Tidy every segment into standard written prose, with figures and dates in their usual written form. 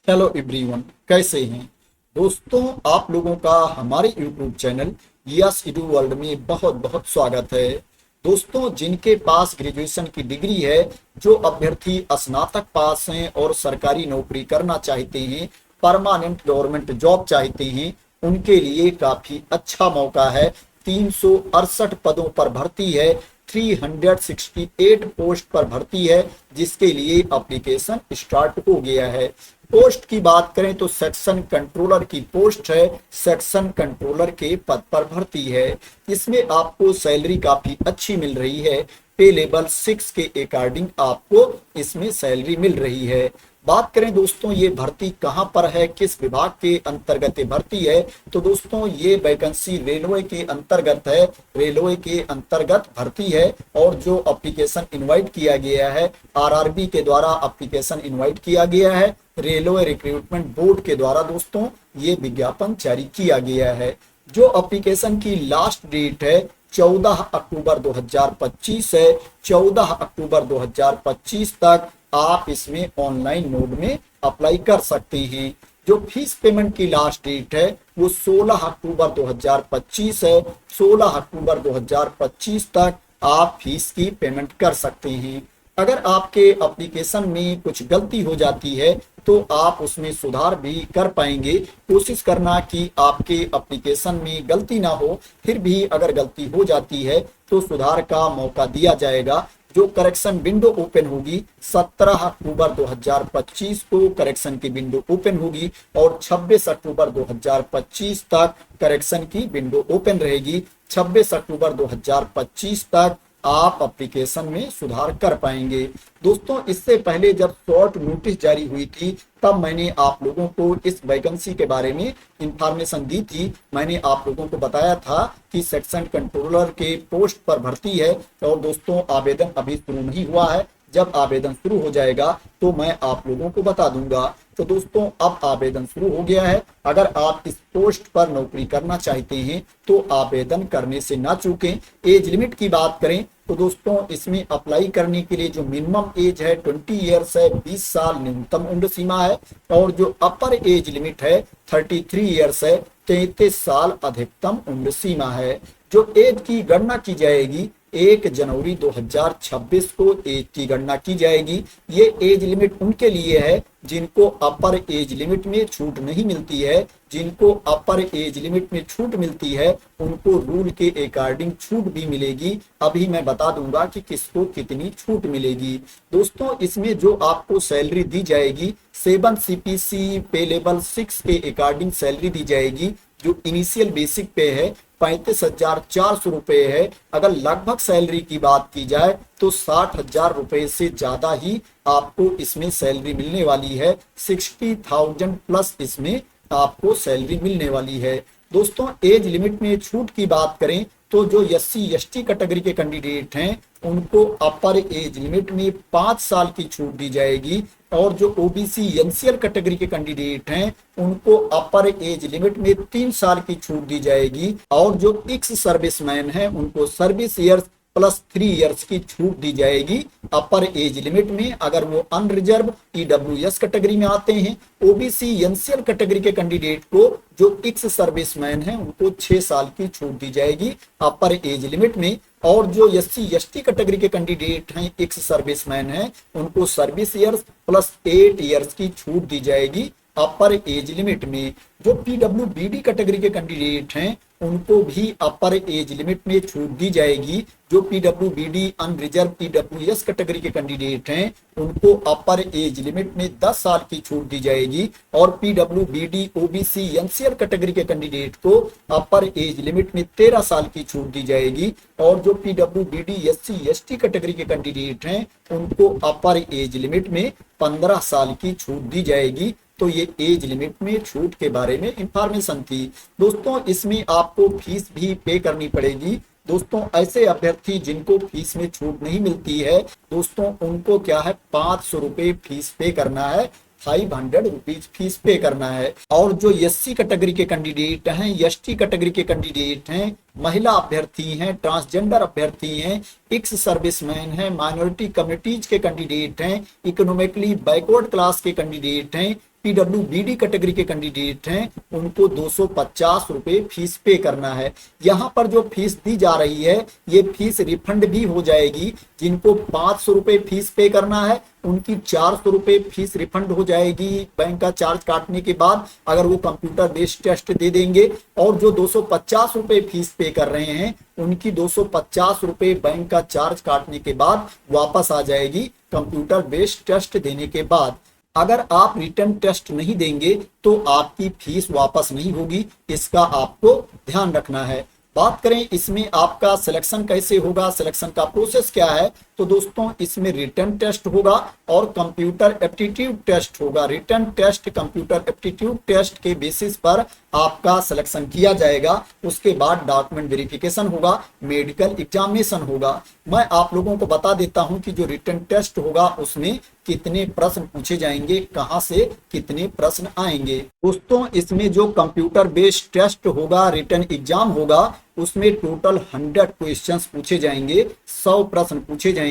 Hello everyone, कैसे हैं दोस्तों। आप लोगों का हमारे YouTube channel yes edu world में बहुत बहुत स्वागत है। दोस्तों, जिनके पास ग्रेजुएशन की डिग्री है, जो अभ्यर्थी स्नातक पास हैं और सरकारी नौकरी करना चाहते हैं, परमानेंट गवर्नमेंट जॉब चाहते हैं, उनके लिए काफी अच्छा मौका है। 368 पदों पर भर्ती है, 368 पोस्ट पर भर्ती है, जिसके लिए एप्लीकेशन स्टार्ट हो गया है। पोस्ट की बात करें तो सेक्शन कंट्रोलर की पोस्ट है, सेक्शन कंट्रोलर के पद पर भर्ती है। इसमें आपको सैलरी काफी अच्छी मिल रही है। पे लेवल 6 के अकॉर्डिंग आपको इसमें सैलरी मिल रही है। बात करें दोस्तों, ये भर्ती कहां पर है, किस विभाग के अंतर्गत ये भर्ती है, तो दोस्तों ये वैकेंसी रेलवे के अंतर्गत है। रेलवे के अंतर्गत भर्ती है और जो एप्लीकेशन इनवाइट किया गया है, आरआरबी के द्वारा एप्लीकेशन इनवाइट किया गया है। रेलवे रिक्रूटमेंट बोर्ड के द्वारा दोस्तों ये विज्ञापन जारी किया गया है। जो एप्लीकेशन की लास्ट डेट है 14 अक्टूबर 2025 है। 14 अक्टूबर 2025 तक आप इसमें ऑनलाइन मोड में अप्लाई कर सकते हैं। जो फीस पेमेंट की लास्ट डेट है वो 16 अक्टूबर 2025 है। 16 अक्टूबर 2025 तक आप फीस की पेमेंट कर सकते हैं। अगर आपके एप्लीकेशन में कुछ गलती हो जाती है तो आप उसमें सुधार भी कर पाएंगे। कोशिश करना कि आपके एप्लीकेशन में गलती ना हो, फिर भी अगर गलती हो जाती है तो सुधार का मौका दिया जाएगा। जो करेक्शन विंडो ओपन होगी 17 अक्टूबर 2025 को करेक्शन की विंडो ओपन होगी और 26 अक्टूबर 2025 तक करेक्शन की विंडो ओपन रहेगी। 26 अक्टूबर 2025 तक आप एप्लीकेशन में सुधार कर पाएंगे। दोस्तों, इससे पहले जब शॉर्ट नोटिस जारी हुई थी तब मैंने आप लोगों को इस वैकेंसी के बारे में इंफॉर्मेशन दी थी। मैंने आप लोगों को बताया था कि सेक्शन कंट्रोलर के पोस्ट पर भर्ती है और दोस्तों आवेदन अभी शुरू नहीं हुआ है। जब आवेदन शुरू हो जाएगा तो मैं आप लोगों को बता दूंगा। तो दोस्तों, अब आवेदन शुरू हो गया है। अगर आप इस पोस्ट पर नौकरी करना चाहते हैं तो आवेदन करने से ना चूकें। एज लिमिट की बात करें तो दोस्तों इसमें अप्लाई करने के लिए जो मिनिमम एज है 20 ईयर्स है, 20 साल न्यूनतम उम्र सीमा है और जो अपर एज लिमिट है 33 ईयर्स है, 33 साल अधिकतम उम्र सीमा है। जो एज की गणना की जाएगी 1 जनवरी 2026 को एज की गणना की जाएगी। ये एज लिमिट उनके लिए है जिनको अपर एज लिमिट में छूट नहीं मिलती है। जिनको अपर एज लिमिट में छूट मिलती है उनको रूल के अकॉर्डिंग छूट भी मिलेगी। अभी मैं बता दूंगा कि किसको कितनी छूट मिलेगी। दोस्तों, इसमें जो आपको सैलरी दी जाएगी 7 CPC पे लेवल 6 के अकॉर्डिंग सैलरी दी जाएगी। जो इनिशियल बेसिक पे है 35,400 रुपए है। अगर लगभग सैलरी की बात की जाए तो 60,000 रुपए से ज्यादा ही आपको इसमें सैलरी मिलने वाली है। 60,000 प्लस इसमें आपको सैलरी मिलने वाली है। दोस्तों, एज लिमिट में छूट की बात करें तो जो SC ST कैटेगरी के कैंडिडेट हैं उनको अपर एज लिमिट में 5 साल की छूट दी जाएगी और जो OBC NCL कैटेगरी के कैंडिडेट हैं उनको अपर एज लिमिट में 3 साल की छूट दी जाएगी और जो एक्स सर्विसमैन हैं उनको सर्विस ईयर्स प्लस 3 ईयर्स की छूट दी जाएगी अपर एज लिमिट में। अगर वो अनरिजर्व EWS कैटेगरी में आते हैं। OBC NCL कैटेगरी के कैंडिडेट को जो एक्स सर्विसमैन हैं उनको 6 साल की छूट दी जाएगी अपर एज लिमिट में और जो SC ST कैटेगरी के कैंडिडेट हैं एक्स सर्विसमैन हैं उनको सर्विस ईयर्स प्लस 8 ईयर्स की छूट दी जाएगी अपर एज लिमिट में। जो PWBD कैटेगरी के कैंडिडेट हैं उनको भी अपर एज लिमिट में छूट दी जाएगी। जो PWBD अनरिजर्व EWS कैटेगरी के कैंडिडेट हैं उनको अपर एज लिमिट में 10 साल की छूट दी जाएगी और PWBD OBC NCL कैटेगरी के कैंडिडेट को अपर एज लिमिट में 13 साल की छूट दी जाएगी और जो PWBD SC ST कैटेगरी के कैंडिडेट हैं उनको अपर एज लिमिट में 15 साल की छूट दी जाएगी। तो ये एज लिमिट में छूट के बारे में इंफॉर्मेशन थी। दोस्तों, इसमें आपको फीस भी पे करनी पड़ेगी। दोस्तों, ऐसे अभ्यर्थी जिनको फीस में छूट नहीं मिलती है दोस्तों उनको क्या है 500 रुपए फीस पे करना है। 500 रुपीज फीस पे करना है और जो SC कैटेगरी के कैंडिडेट हैं ST कैटेगरी के कैंडिडेट हैं महिला अभ्यर्थी हैं, ट्रांसजेंडर अभ्यर्थी हैं, एक्स सर्विसमैन हैं, माइनॉरिटी कम्युनिटीज के कैंडिडेट हैं, इकोनॉमिकली बैकवर्ड क्लास के कैंडिडेट हैं, पीडब्ल्यूबीडी कैटेगरी के कैंडिडेट हैं, उनको 250 रुपए फीस पे करना है। यहाँ पर जो फीस दी जा रही है ये फीस रिफंड भी हो जाएगी। जिनको 500 रुपए फीस पे करना है उनकी 400 रुपए फीस रिफंड हो जाएगी बैंक का चार्ज काटने के बाद, अगर वो कंप्यूटर बेस्ड टेस्ट दे देंगे। और जो 250 रुपए फीस पे कर रहे हैं उनकी 250 रुपए बैंक का चार्ज काटने के बाद वापस आ जाएगी कंप्यूटर बेस्ड टेस्ट देने के बाद। अगर आप रिटर्न टेस्ट नहीं देंगे तो आपकी फीस वापस नहीं होगी, इसका आपको ध्यान रखना है। बात करें इसमें आपका सिलेक्शन कैसे होगा, सिलेक्शन का प्रोसेस क्या है, तो दोस्तों इसमें रिटर्न टेस्ट होगा और कंप्यूटर एप्टीट्यूड टेस्ट होगा। Written test computer aptitude test के बेसिस पर आपका सिलेक्शन किया जाएगा। उसके बाद डॉक्यूमेंट वेरिफिकेशन होगा, मेडिकल एग्जामिनेशन होगा। मैं आप लोगों को बता देता हूं कि जो रिटर्न टेस्ट होगा उसमें कितने प्रश्न पूछे जाएंगे, कहां से कितने प्रश्न आएंगे। दोस्तों इसमें जो कंप्यूटर बेस्ड टेस्ट होगा, रिटर्न एग्जाम होगा, उसमें टोटल 100 क्वेश्चंस पूछे जाएंगे, 100 प्रश्न पूछे जाएंगे।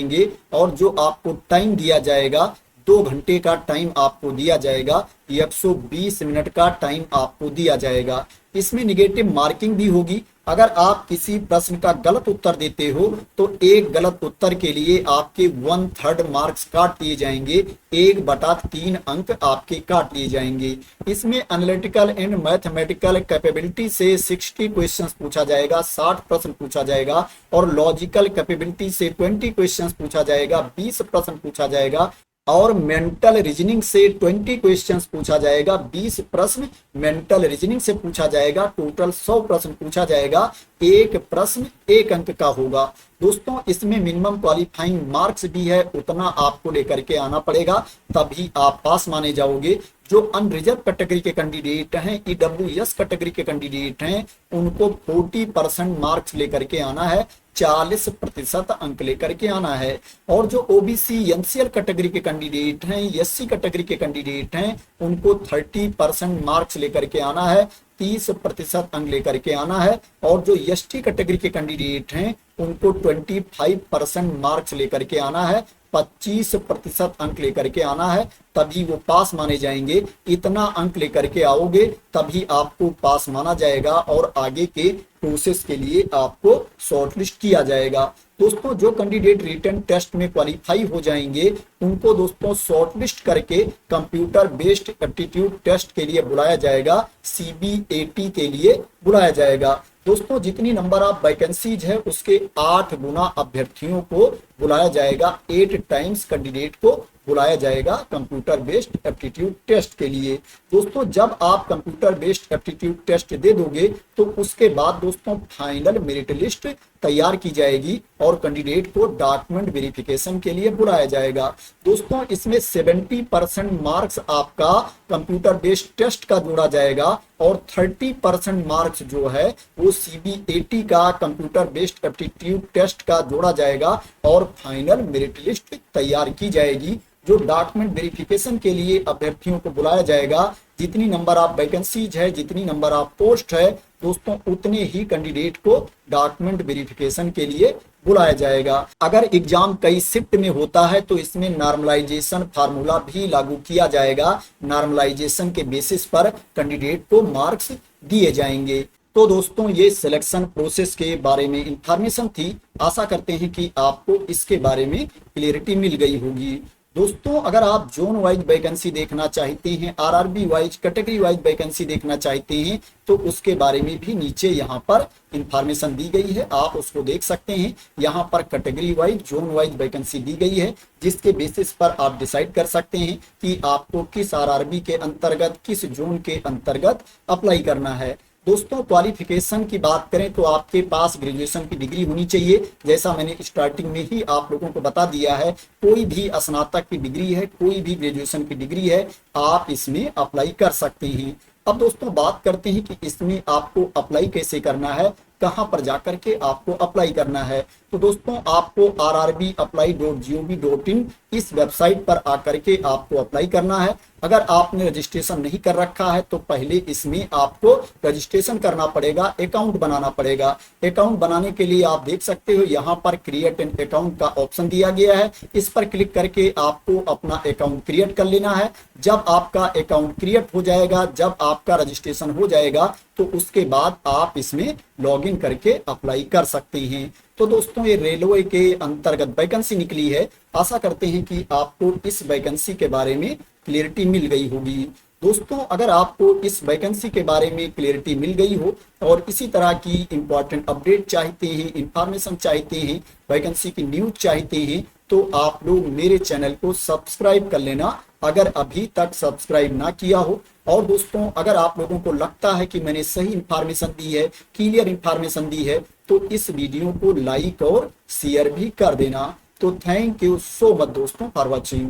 और जो आपको टाइम दिया जाएगा 2 घंटे का टाइम आपको दिया जाएगा, 120 मिनट का टाइम आपको दिया जाएगा। इसमें निगेटिव मार्किंग भी होगी। अगर आप किसी प्रश्न का गलत उत्तर देते हो तो एक गलत उत्तर के लिए आपके 1/3 मार्क्स काट दिए जाएंगे, 1/3 अंक आपके काट दिए जाएंगे। इसमें एनालिटिकल एंड मैथमेटिकल कैपेबिलिटी से 60 क्वेश्चंस पूछा जाएगा, 60 प्रश्न पूछा जाएगा। और लॉजिकल कैपेबिलिटी से 20 क्वेश्चंस पूछा जाएगा, 20 प्रश्न पूछा जाएगा। और मेंटल रीजनिंग से 20 क्वेश्चंस पूछा जाएगा, 20 प्रश्न मेंटल रीजनिंग से पूछा जाएगा। टोटल 100 प्रश्न पूछा जाएगा, एक प्रश्न 1 अंक का होगा। दोस्तों इसमें मिनिमम क्वालिफाइंग मार्क्स भी है, उतना आपको लेकर के आना पड़ेगा, तभी आप पास माने जाओगे। जो अनरिजर्व कैटेगरी के कैंडिडेट हैं, ईडब्ल्यूएस कैटेगरी के कैंडिडेट हैं, उनको 40% मार्क्स लेकर के आना है, 40% अंक लेकर के आना है। और जो ओबीसी एनसीएल कैटेगरी के कैंडिडेट हैं, एससी कैटेगरी के कैंडिडेट हैं, उनको 30% मार्क्स लेकर के आना है, 30% अंक लेकर के आना है। और जो एसटी कैटेगरी के कैंडिडेट हैं उनको 25% मार्क्स लेकर के आना है, 25% अंक लेकर के आना है, तभी वो पास माने जाएंगे। इतना अंक लेकर के आओगे तभी आपको पास माना जाएगा और आगे के प्रोसेस के लिए आपको शॉर्टलिस्ट किया जाएगा। दोस्तों जो कैंडिडेट रिटन टेस्ट में क्वालिफाई हो जाएंगे उनको दोस्तों शॉर्टलिस्ट करके कंप्यूटर बेस्ड एप्टीट्यूड टेस्ट के लिए बुलाया जाएगा, CBAT के लिए बुलाया जाएगा। दोस्तों जितनी नंबर ऑफ वैकेंसीज है उसके 8 गुना अभ्यर्थियों को बुलाया जाएगा, 8 टाइम्स कैंडिडेट को बुलाया जाएगा कंप्यूटर बेस्ड एप्टीट्यूड टेस्ट के लिए। दोस्तों जब आप कंप्यूटर बेस्ड एप्टीट्यूड टेस्ट दे दोगे तो उसके बाद दोस्तों फाइनल मेरिट लिस्ट तैयार की जाएगी और कैंडिडेट को डॉक्यूमेंट वेरिफिकेशन के लिए बुलाया जाएगा। दोस्तों इसमें 70% मार्क्स आपका कंप्यूटर बेस्ड टेस्ट का जोड़ा जाएगा और 30% मार्क्स जो है वो CBAT का कंप्यूटर बेस्ड एप्टीट्यूड टेस्ट का जोड़ा जाएगा और फाइनल मेरिट लिस्ट तैयार की जाएगी। जो डॉक्यूमेंट वेरिफिकेशन के लिए अभ्यर्थियों को बुलाया जाएगा, जितनी नंबर ऑफ वैकेंसीज है, जितनी नंबर ऑफ पोस्ट है, दोस्तों उतने ही कैंडिडेट को डॉक्यूमेंट वेरिफिकेशन के लिए बुलाया जाएगा। अगर एग्जाम कई शिफ्ट में होता है तो इसमें नॉर्मलाइजेशन फार्मूला भी लागू किया जाएगा। नॉर्मलाइजेशन के बेसिस पर कैंडिडेट को मार्क्स दिए जाएंगे। तो दोस्तों ये सिलेक्शन प्रोसेस के बारे में इंफॉर्मेशन थी। आशा करते हैं कि आपको इसके बारे में क्लियरिटी मिल गई होगी। दोस्तों अगर आप जोन वाइज वैकेंसी देखना चाहते हैं, RRB wise category wise vacancy देखना चाहते हैं तो उसके बारे में भी नीचे यहाँ पर इंफॉर्मेशन दी गई है, आप उसको देख सकते हैं। यहाँ पर category wise zone wise vacancy दी गई है जिसके बेसिस पर आप डिसाइड कर सकते हैं कि आपको किस RRB के अंतर्गत, किस जोन के अंतर्गत अप्लाई करना है। दोस्तों क्वालिफिकेशन की बात करें तो आपके पास ग्रेजुएशन की डिग्री होनी चाहिए। जैसा मैंने स्टार्टिंग में ही आप लोगों को बता दिया है, कोई भी स्नातक की डिग्री है, कोई भी ग्रेजुएशन की डिग्री है, आप इसमें अप्लाई कर सकते हैं। अब दोस्तों बात करते हैं कि इसमें आपको अप्लाई कैसे करना है। कहां पर जाकर के आपको अप्लाई करना है। तो दोस्तों आपको rrbapply.gov.in इस वेबसाइट पर आकर के आपको अप्लाई करना है। अगर आपने रजिस्ट्रेशन नहीं कर रखा है तो पहले इसमें आपको रजिस्ट्रेशन करना पड़ेगा, अकाउंट बनाना पड़ेगा। अकाउंट बनाने के लिए आप देख सकते हो यहाँ पर क्रिएट एन अकाउंट का ऑप्शन दिया गया है। इस पर क्लिक करके आपको अपना अकाउंट क्रिएट कर लेना है। जब आपका अकाउंट क्रिएट हो जाएगा, जब आपका रजिस्ट्रेशन हो जाएगा, तो उसके बाद आप इसमें लॉगिन करके अप्लाई कर सकते हैं। तो दोस्तों ये रेलवे के अंतर्गत वैकेंसी निकली है। आशा करते हैं कि आपको इस वैकेंसी के बारे में क्लियरिटी मिल गई होगी। दोस्तों अगर आपको इस वैकेंसी के बारे में क्लियरिटी मिल गई हो और इसी तरह की इंपॉर्टेंट अपडेट चाहते हैं, इंफॉर्मेशन चाहते हैं, वैकेंसी की न्यूज चाहते हैं, तो आप लोग मेरे चैनल को सब्सक्राइब कर लेना अगर अभी तक सब्सक्राइब ना किया हो। और दोस्तों अगर आप लोगों को लगता है कि मैंने सही इंफॉर्मेशन दी है, क्लियर इंफॉर्मेशन दी है, तो इस वीडियो को लाइक और शेयर भी कर देना। तो थैंक यू सो मच दोस्तों फॉर वॉचिंग।